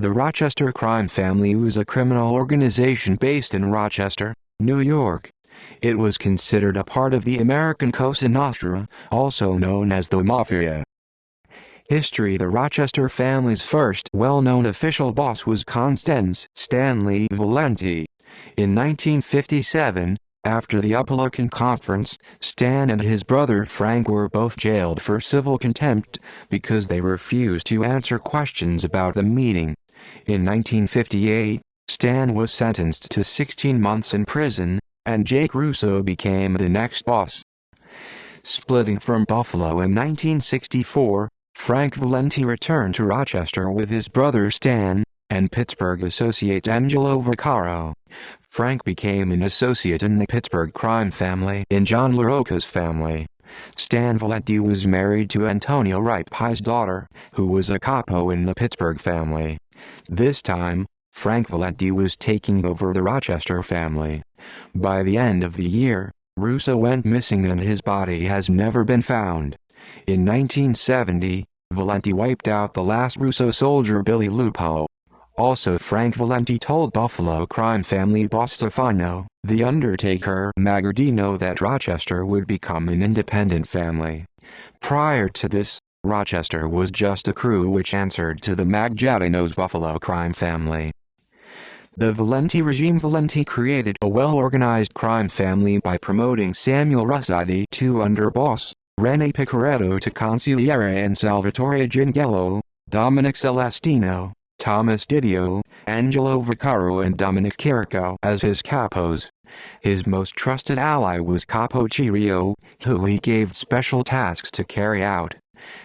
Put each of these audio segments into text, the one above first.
The Rochester crime family was a criminal organization based in Rochester, New York. It was considered a part of the American Cosa Nostra, also known as the Mafia. History. The Rochester family's first well-known official boss was Constance Stanley Valenti. In 1957, after the Republican Conference, Stan and his brother Frank were both jailed for civil contempt because they refused to answer questions about the meeting. In 1958, Stan was sentenced to 16 months in prison, and Jake Russo became the next boss. Splitting from Buffalo in 1964, Frank Valenti returned to Rochester with his brother Stan, and Pittsburgh associate Angelo Vaccaro. Frank became an associate in the Pittsburgh crime family in John LaRocca's family. Stan Valenti was married to Antonio Ripe's daughter, who was a capo in the Pittsburgh family. This time, Frank Valenti was taking over the Rochester family. By the end of the year, Russo went missing and his body has never been found. In 1970, Valenti wiped out the last Russo soldier Billy Lupo. Also, Frank Valenti told Buffalo crime family boss Stefano, "The Undertaker" Magardino that Rochester would become an independent family. Prior to this, Rochester was just a crew which answered to the Magardino's Buffalo crime family. The Valenti regime. Valenti created a well-organized crime family by promoting Samuel Russotti to underboss, Rene Picaretto to consigliere, and Salvatore Gingello, Dominic Celestino, Thomas Didio, Angelo Vaccaro and Dominic Chirico as his capos. His most trusted ally was Capo Cirio, who he gave special tasks to carry out.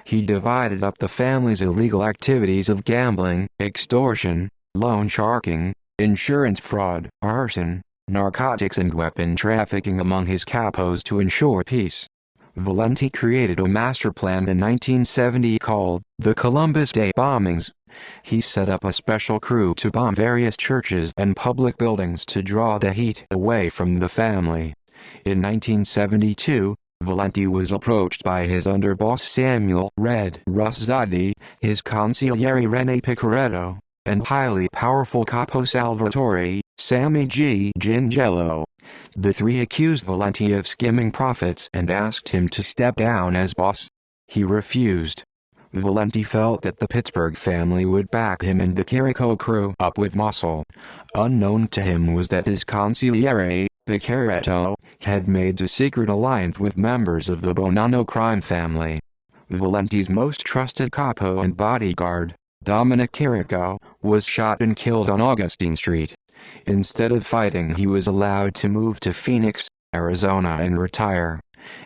He divided up the family's illegal activities of gambling, extortion, loan sharking, insurance fraud, arson, narcotics and weapon trafficking among his capos to ensure peace. Valenti created a master plan in 1970 called the Columbus Day Bombings. He set up a special crew to bomb various churches and public buildings to draw the heat away from the family. In 1972, Valenti was approached by his underboss Samuel "Red" Russotti, his consigliere Rene Picaretto, and highly powerful capo Salvatore "Sammy G" Gingello. The three accused Valenti of skimming profits and asked him to step down as boss. He refused. Valenti felt that the Pittsburgh family would back him and the Chirico crew up with muscle. Unknown to him was that his consigliere, Picaretto, had made a secret alliance with members of the Bonanno crime family. Valenti's most trusted capo and bodyguard, Dominic Chirico, was shot and killed on Augustine Street. Instead of fighting, he was allowed to move to Phoenix, Arizona and retire.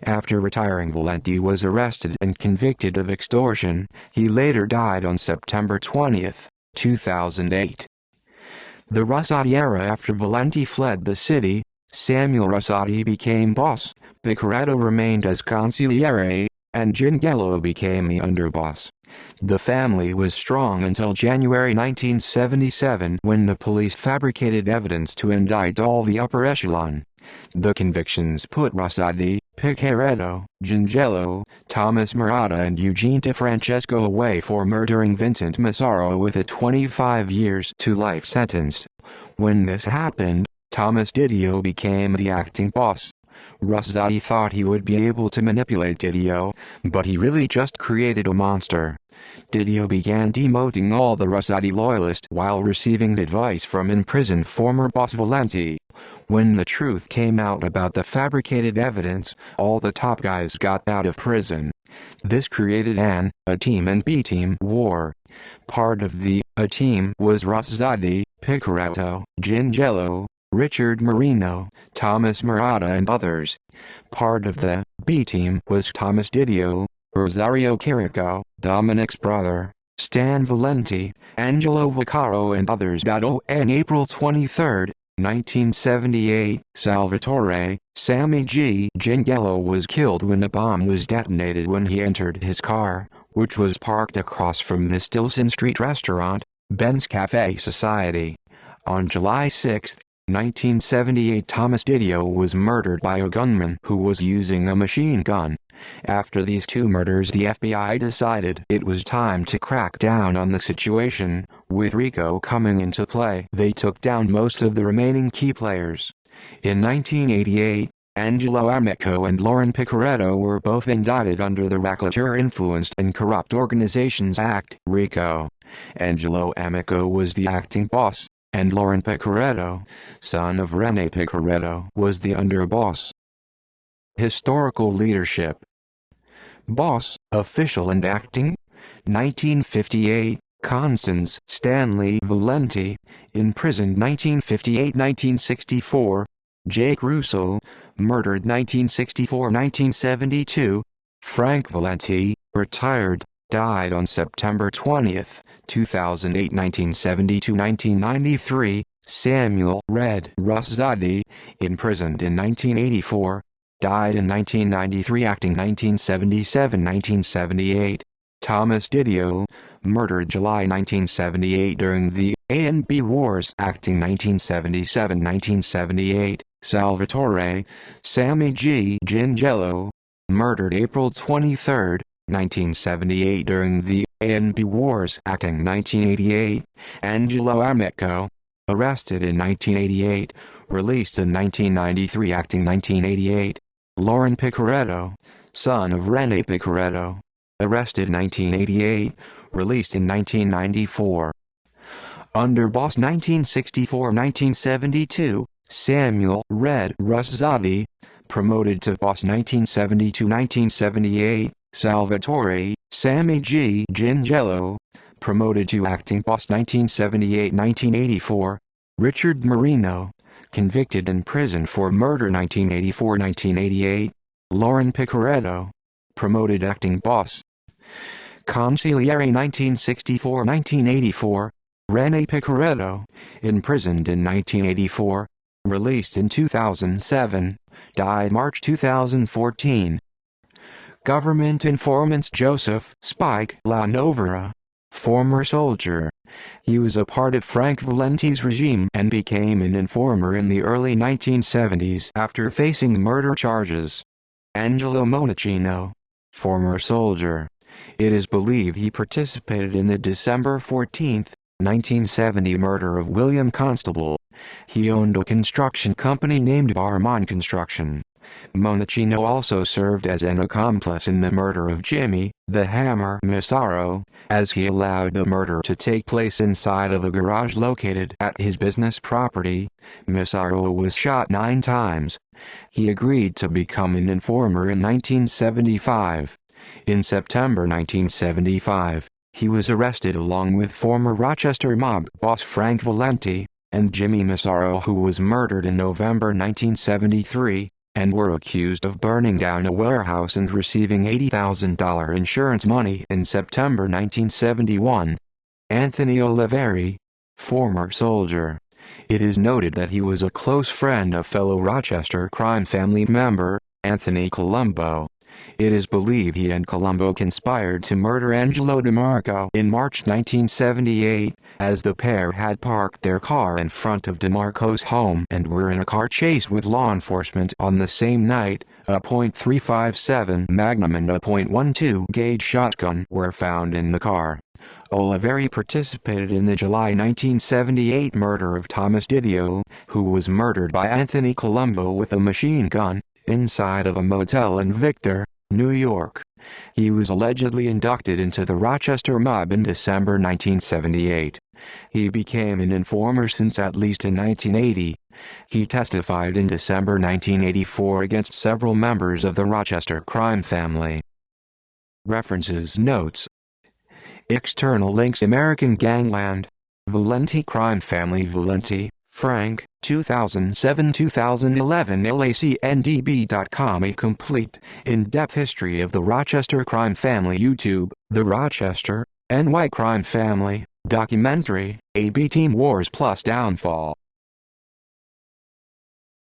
After retiring, Valenti was arrested and convicted of extortion. He later died on September 20, 2008. The Russotti era. After Valenti fled the city, Samuel Russotti became boss, Picaretto remained as consigliere, and Gingello became the underboss. The family was strong until January 1977, when the police fabricated evidence to indict all the upper echelon. The convictions put Russotti, Picaretto, Gingello, Thomas Murata and Eugene DeFrancesco away for murdering Vincent Massaro with a 25 years to life sentence. When this happened, Thomas Didio became the acting boss. Russotti thought he would be able to manipulate Didio, but he really just created a monster. Didio began demoting all the Russotti loyalists while receiving advice from imprisoned former boss Valenti. When the truth came out about the fabricated evidence, all the top guys got out of prison. This created an A-team and B-team war. Part of the A-team was Russotti, Picaretto, Gingello, Richard Marino, Thomas Murata and others. Part of the B-team was Thomas Didio, Rosario Chirico, Dominic's brother, Stan Valenti, Angelo Vaccaro and others. On April 23, 1978, Salvatore "Sammy G" Gingello was killed when a bomb was detonated when he entered his car, which was parked across from the Stilson Street restaurant, Ben's Cafe Society. On July 6, 1978, Thomas Didio was murdered by a gunman who was using a machine gun. After these two murders, the FBI decided it was time to crack down on the situation. With Rico coming into play, they took down most of the remaining key players. In 1988, Angelo Amico and Lauren Picaretto were both indicted under the Racketeer-Influenced and Corrupt Organizations Act (RICO). Angelo Amico was the acting boss, and Lauren Picaretto, son of Rene Picaretto, was the underboss. Historical leadership. Boss, official and acting. 1958, Constance Stanley Valenti, imprisoned 1958-1964. Jake Russo, murdered 1964-1972. Frank Valenti, retired, died on September 20, 2008. 1972-1993. Samuel Red Ruszadi, imprisoned in 1984. Died in 1993, acting 1977-1978. Thomas Didio, murdered July 1978 during the A&B Wars, acting 1977-1978. Salvatore Sammy G. Gingello, murdered April 23, 1978 during the A&B Wars, acting 1988. Angelo Amico, arrested in 1988, released in 1993, acting 1988. Lauren Picaretto, son of Rene Picaretto, arrested 1988, released in 1994. Underboss 1964-1972, Samuel Red Ruszadi, promoted to boss 1972-1978, Salvatore Sammy G. Gingello, promoted to acting boss 1978-1984, Richard Marino, convicted in prison for murder 1984-1988, Lauren Picaretto, promoted acting boss. Consigliere 1964-1984, Rene Picaretto, imprisoned in 1984, released in 2007, died March 2014. Government informants. Joseph Spike LaNovera, former soldier. He was a part of Frank Valenti's regime and became an informer in the early 1970s after facing murder charges. Angelo Monachino, former soldier. It is believed he participated in the December 14, 1970 murder of William Constable. He owned a construction company named Barmon Construction. Monachino also served as an accomplice in the murder of Jimmy the Hammer Massaro, as he allowed the murder to take place inside of a garage located at his business property. Massaro was shot 9 times. He agreed to become an informer in 1975. In September 1975, he was arrested along with former Rochester mob boss Frank Valenti and Jimmy Massaro, who was murdered in November 1973, and were accused of burning down a warehouse and receiving $80,000 insurance money in September 1971. Anthony Oliveri, former soldier. It is noted that he was a close friend of fellow Rochester crime family member, Anthony Colombo. It is believed he and Colombo conspired to murder Angelo DeMarco in March 1978, as the pair had parked their car in front of DeMarco's home and were in a car chase with law enforcement on the same night. A .357 Magnum and a .12 gauge shotgun were found in the car. Oliveri participated in the July 1978 murder of Thomas Didio, who was murdered by Anthony Colombo with a machine gun inside of a motel in Victor, New York. He was allegedly inducted into the Rochester mob in December 1978. He became an informer since at least in 1980. He testified in December 1984 against several members of the Rochester crime family. References. Notes. External links. American Gangland, Valenti crime family. Valenti, Frank, 2007-2011. LACNDB.com. A complete, in-depth history of the Rochester crime family. YouTube, The Rochester, NY Crime Family, documentary, AB Team Wars plus Downfall.